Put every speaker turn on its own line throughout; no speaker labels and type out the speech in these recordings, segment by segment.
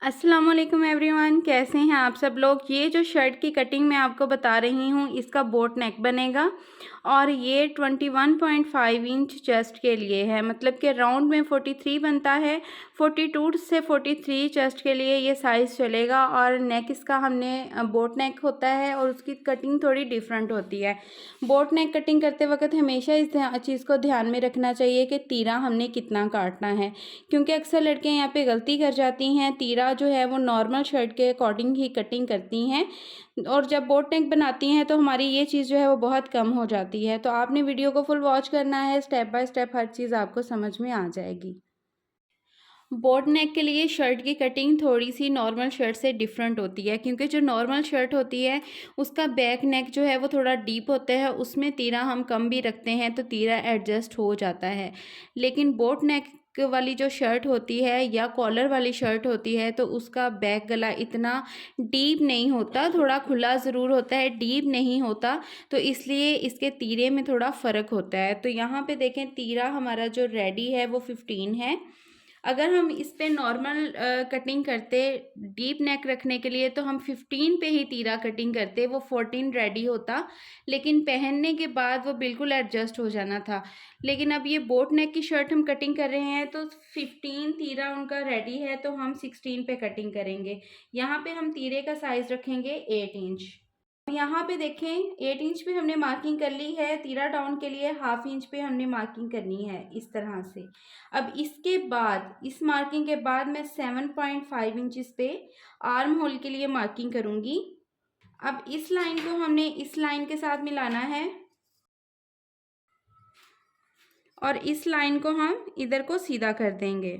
अस्सलाम वालेकुम एवरीवन, कैसे हैं आप सब लोग। ये जो शर्ट की कटिंग मैं आपको बता रही हूँ, इसका बोट नेक बनेगा और ये 21.5 इंच चेस्ट के लिए है। मतलब कि राउंड में 43 बनता है, 42 से 43 चेस्ट के लिए ये साइज़ चलेगा। और नेक इसका हमने बोट नेक होता है और उसकी कटिंग थोड़ी डिफरेंट होती है। बोट नेक कटिंग करते वक्त हमेशा इस चीज़ को ध्यान में रखना चाहिए कि तीरा हमने कितना काटना है, क्योंकि अक्सर लड़कियां यहाँ पे गलती कर जाती हैं। तीरा जो है वो नॉर्मल शर्ट के अकॉर्डिंग ही कटिंग करती हैं और जब बोट नेक बनाती हैं तो हमारी ये चीज़ जो है वो बहुत कम हो जाती है। तो आपने वीडियो को फुल वॉच करना है, स्टेप बाय स्टेप हर चीज़ आपको समझ में आ जाएगी। बोट नेक के लिए शर्ट की कटिंग थोड़ी सी नॉर्मल शर्ट से डिफरेंट होती है, क्योंकि जो नॉर्मल शर्ट होती है उसका बैक नेक जो है वो थोड़ा डीप होता है, उसमें तीरा हम कम भी रखते हैं तो तीरा एडजस्ट हो जाता है। लेकिन बोट नेक वाली जो शर्ट होती है या कॉलर वाली शर्ट होती है तो उसका बैक गला इतना डीप नहीं होता, थोड़ा खुला ज़रूर होता है, डीप नहीं होता। तो इसलिए इसके तीरे में थोड़ा फ़र्क होता है। तो यहाँ पे देखें, तीरा हमारा जो रेडी है वो 15 है। अगर हम इस पे नॉर्मल कटिंग करते डीप नेक रखने के लिए तो हम 15 पे ही तीरा कटिंग करते, वो 14 रेडी होता। लेकिन पहनने के बाद वो बिल्कुल एडजस्ट हो जाना था। लेकिन अब ये बोट नेक की शर्ट हम कटिंग कर रहे हैं तो 15 तीरा उनका रेडी है, तो हम 16 पे कटिंग करेंगे। यहाँ पे हम तीरे का साइज रखेंगे 8 इंच। यहाँ पे देखें 8 इंच पे हमने मार्किंग कर ली है। तीरा डाउन के लिए हाफ इंच पे हमने मार्किंग करनी है इस तरह से। अब इसके बाद इस मार्किंग के बाद मैं 7.5 इंचेस पे आर्म होल के लिए मार्किंग करूँगी। अब इस लाइन को हमने इस लाइन के साथ मिलाना है और इस लाइन को हम इधर को सीधा कर देंगे।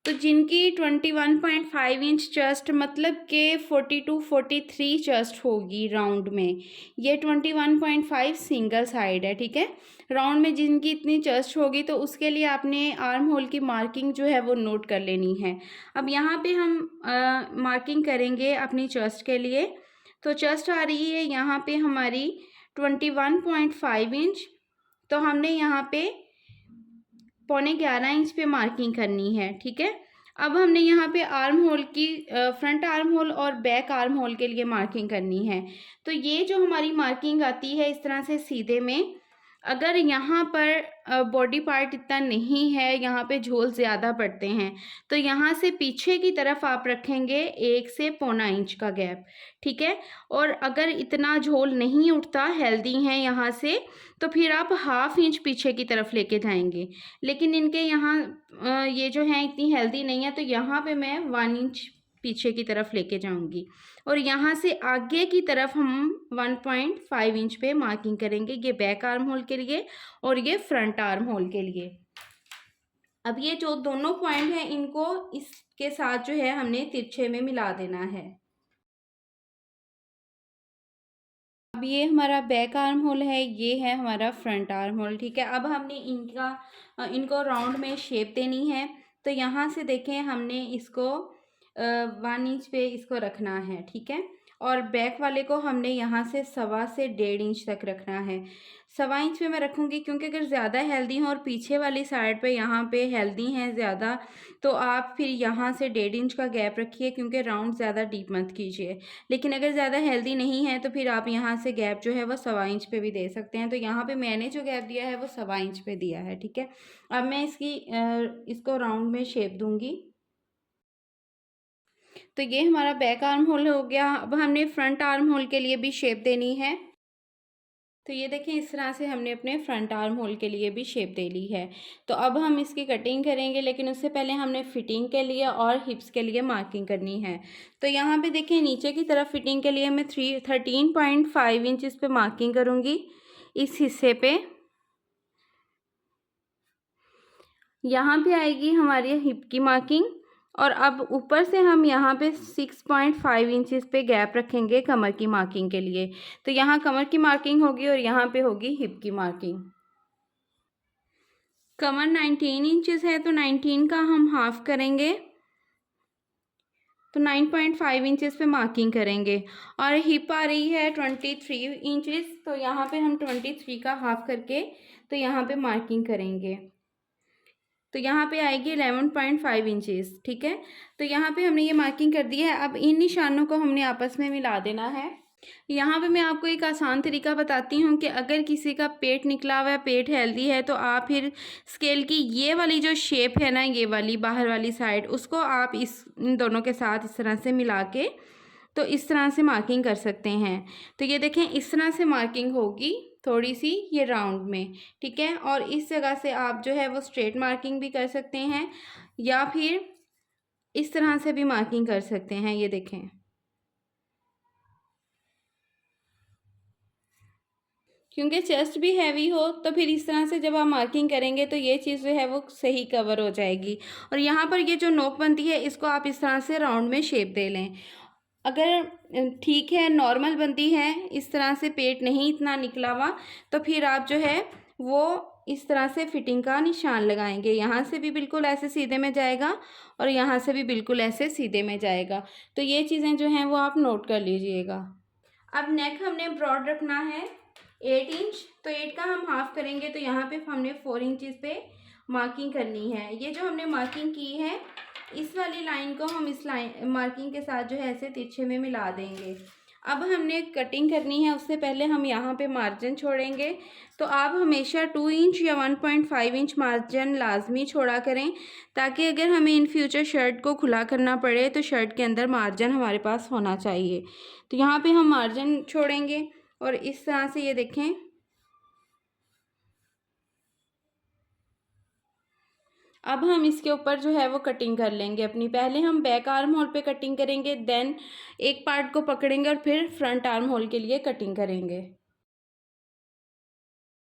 तो जिनकी 21.5 इंच चेस्ट मतलब के 42-43 चेस्ट होगी राउंड में, ये 21.5 सिंगल साइड है, ठीक है। राउंड में जिनकी इतनी चेस्ट होगी तो उसके लिए आपने आर्म होल की मार्किंग जो है वो नोट कर लेनी है। अब यहाँ पे हम मार्किंग करेंगे अपनी चेस्ट के लिए। तो चेस्ट आ रही है यहाँ पे हमारी 21.5 इंच, तो हमने यहाँ पे 11.25 इंच पे मार्किंग करनी है, ठीक है। अब हमने यहाँ पे आर्म होल की फ्रंट आर्म होल और बैक आर्म होल के लिए मार्किंग करनी है। तो ये जो हमारी मार्किंग आती है इस तरह से सीधे में, अगर यहाँ पर बॉडी पार्ट इतना नहीं है, यहाँ पे झोल ज़्यादा पड़ते हैं, तो यहाँ से पीछे की तरफ आप रखेंगे 1 से 1.25 इंच का गैप, ठीक है। और अगर इतना झोल नहीं उठता, हेल्दी हैं यहाँ से, तो फिर आप हाफ इंच पीछे की तरफ लेके जाएंगे। लेकिन इनके यहाँ ये जो है इतनी हेल्दी नहीं है, तो यहाँ पे मैं 1 इंच पीछे की तरफ लेके जाऊंगी और यहाँ से आगे की तरफ हम 1.5 इंच पे मार्किंग करेंगे। ये बैक आर्म होल के लिए और ये फ्रंट आर्म होल के लिए। अब ये जो दोनों पॉइंट हैं इनको इसके साथ जो है हमने तिरछे में मिला देना है। अब ये हमारा बैक आर्म होल है, ये है हमारा फ्रंट आर्म होल, ठीक है। अब हमने इनको राउंड में शेप देनी है। तो यहाँ से देखें हमने इसको 1 इंच पे इसको रखना है, ठीक है। और बैक वाले को हमने यहाँ से 1.25 से 1.5 इंच तक रखना है। 1.25 इंच पे मैं रखूँगी क्योंकि अगर ज़्यादा हेल्दी हो और पीछे वाली साइड पे यहाँ पे हेल्दी हैं ज़्यादा, तो आप फिर यहाँ से 1.5 इंच का गैप रखिए, क्योंकि राउंड ज़्यादा डीप मत कीजिए। लेकिन अगर ज़्यादा हेल्दी नहीं है तो फिर आप यहाँ से गैप जो है वो 1.25 इंच पे भी दे सकते हैं। तो यहाँ पे मैंने जो गैप दिया है वो 1.25 इंच पे दिया है, ठीक है। अब मैं इसको राउंड में शेप दूंगी। तो ये हमारा बैक आर्म होल हो गया। अब हमने फ्रंट आर्म होल के लिए भी शेप देनी है। तो ये देखें इस तरह से हमने अपने फ्रंट आर्म होल के लिए भी शेप दे ली है। तो अब हम इसकी कटिंग करेंगे, लेकिन उससे पहले हमने फिटिंग के लिए और हिप्स के लिए मार्किंग करनी है। तो यहाँ पे देखें नीचे की तरफ फिटिंग के लिए मैं 13.5 इंच इस पे मार्किंग करूँगी इस हिस्से पे। यहाँ पे आएगी हमारी हिप की मार्किंग और अब ऊपर से हम यहाँ पे 6.5 इंचेस पे गैप रखेंगे कमर की मार्किंग के लिए। तो यहाँ कमर की मार्किंग होगी और यहाँ पे होगी हिप की मार्किंग। कमर 19 इंचेस है तो 19 का हम हाफ करेंगे, तो 9.5 इंचेस पे मार्किंग करेंगे। और हिप आ रही है 23 इंचेस, तो यहाँ पे हम 23 का हाफ करके तो यहाँ पे मार्किंग करेंगे। तो यहाँ पे आएगी 11.5 इंचेस। ठीक है, तो यहाँ पे हमने ये मार्किंग कर दी है। अब इन निशानों को हमने आपस में मिला देना है। यहाँ पे मैं आपको एक आसान तरीका बताती हूँ कि अगर किसी का पेट निकला हुआ है, पेट हेल्दी है, तो आप फिर स्केल की ये वाली जो शेप है ना, ये वाली बाहर वाली साइड, उसको आप इन दोनों के साथ इस तरह से मिला के तो इस तरह से मार्किंग कर सकते हैं। तो ये देखें, इस तरह से मार्किंग होगी थोड़ी सी ये राउंड में। ठीक है, और इस जगह से आप जो है वो स्ट्रेट मार्किंग भी कर सकते हैं या फिर इस तरह से भी मार्किंग कर सकते हैं। ये देखें, क्योंकि चेस्ट भी हैवी हो तो फिर इस तरह से जब आप मार्किंग करेंगे तो ये चीज़ जो है वो सही कवर हो जाएगी। और यहाँ पर ये जो नोक बनती है, इसको आप इस तरह से राउंड में शेप दे लें। अगर ठीक है, नॉर्मल बनती है, इस तरह से पेट नहीं इतना निकला हुआ, तो फिर आप जो है वो इस तरह से फिटिंग का निशान लगाएंगे। यहाँ से भी बिल्कुल ऐसे सीधे में जाएगा और यहाँ से भी बिल्कुल ऐसे सीधे में जाएगा। तो ये चीज़ें जो हैं वो आप नोट कर लीजिएगा। अब नेक हमने ब्रॉड रखना है 8 इंच, तो 8 का हम हाफ करेंगे, तो यहाँ पे हमने 4 इंचज़ पे मार्किंग करनी है। ये जो हमने मार्किंग की है, इस वाली लाइन को हम इस लाइन मार्किंग के साथ जो है ऐसे तिरछे में मिला देंगे। अब हमने कटिंग करनी है, उससे पहले हम यहाँ पे मार्जिन छोड़ेंगे। तो आप हमेशा 2 इंच या 1.5 इंच मार्जिन लाजमी छोड़ा करें, ताकि अगर हमें इन फ्यूचर शर्ट को खुला करना पड़े तो शर्ट के अंदर मार्जिन हमारे पास होना चाहिए। तो यहाँ पे हम मार्जिन छोड़ेंगे और इस तरह से ये देखें, अब हम इसके ऊपर जो है वो कटिंग कर लेंगे अपनी। पहले हम बैक आर्म होल पे कटिंग करेंगे, देन एक पार्ट को पकड़ेंगे और फिर फ्रंट आर्म होल के लिए कटिंग करेंगे।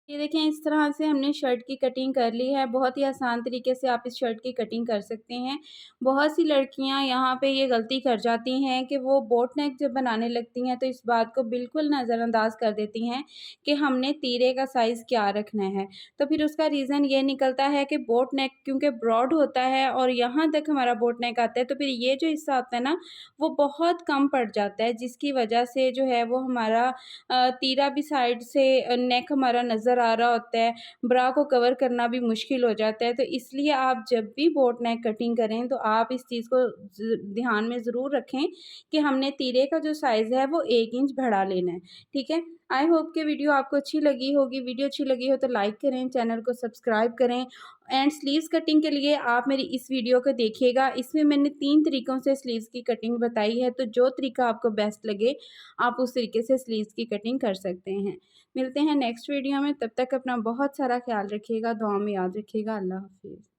ये देखें, इस तरह से हमने शर्ट की कटिंग कर ली है। बहुत ही आसान तरीके से आप इस शर्ट की कटिंग कर सकते हैं। बहुत सी लड़कियां यहाँ पे ये गलती कर जाती हैं कि वो बोट नेक जब बनाने लगती हैं तो इस बात को बिल्कुल नज़रअंदाज कर देती हैं कि हमने तीरे का साइज़ क्या रखना है। तो फिर उसका रीज़न ये निकलता है कि बोट नेक क्योंकि ब्रॉड होता है और यहाँ तक हमारा बोट नेक आता है, तो फिर ये जो हिस्सा होता है ना, वो बहुत कम पड़ जाता है, जिसकी वजह से जो है वो हमारा तीरा भी साइड से नेक हमारा नज़र आ रहा होता है, ब्रा को कवर करना भी मुश्किल हो जाता है। तो इसलिए आप जब भी बोट नेक कटिंग करें तो आप इस चीज़ को ध्यान में ज़रूर रखें कि हमने तीरे का जो साइज़ है वो 1 इंच बढ़ा लेना है। ठीक है, आई होप कि वीडियो आपको अच्छी लगी होगी। वीडियो अच्छी लगी हो तो लाइक करें, चैनल को सब्सक्राइब करें। एंड स्लीव्स कटिंग के लिए आप मेरी इस वीडियो को देखिएगा। इसमें मैंने 3 तरीक़ों से स्लीव्स की कटिंग बताई है, तो जो तरीका आपको बेस्ट लगे आप उस तरीके से स्लीव्स की कटिंग कर सकते हैं। मिलते हैं नेक्स्ट वीडियो में, तब तक अपना बहुत सारा ख्याल रखिएगा, दुआ में याद रखिएगा। अल्लाह हाफ़िज़।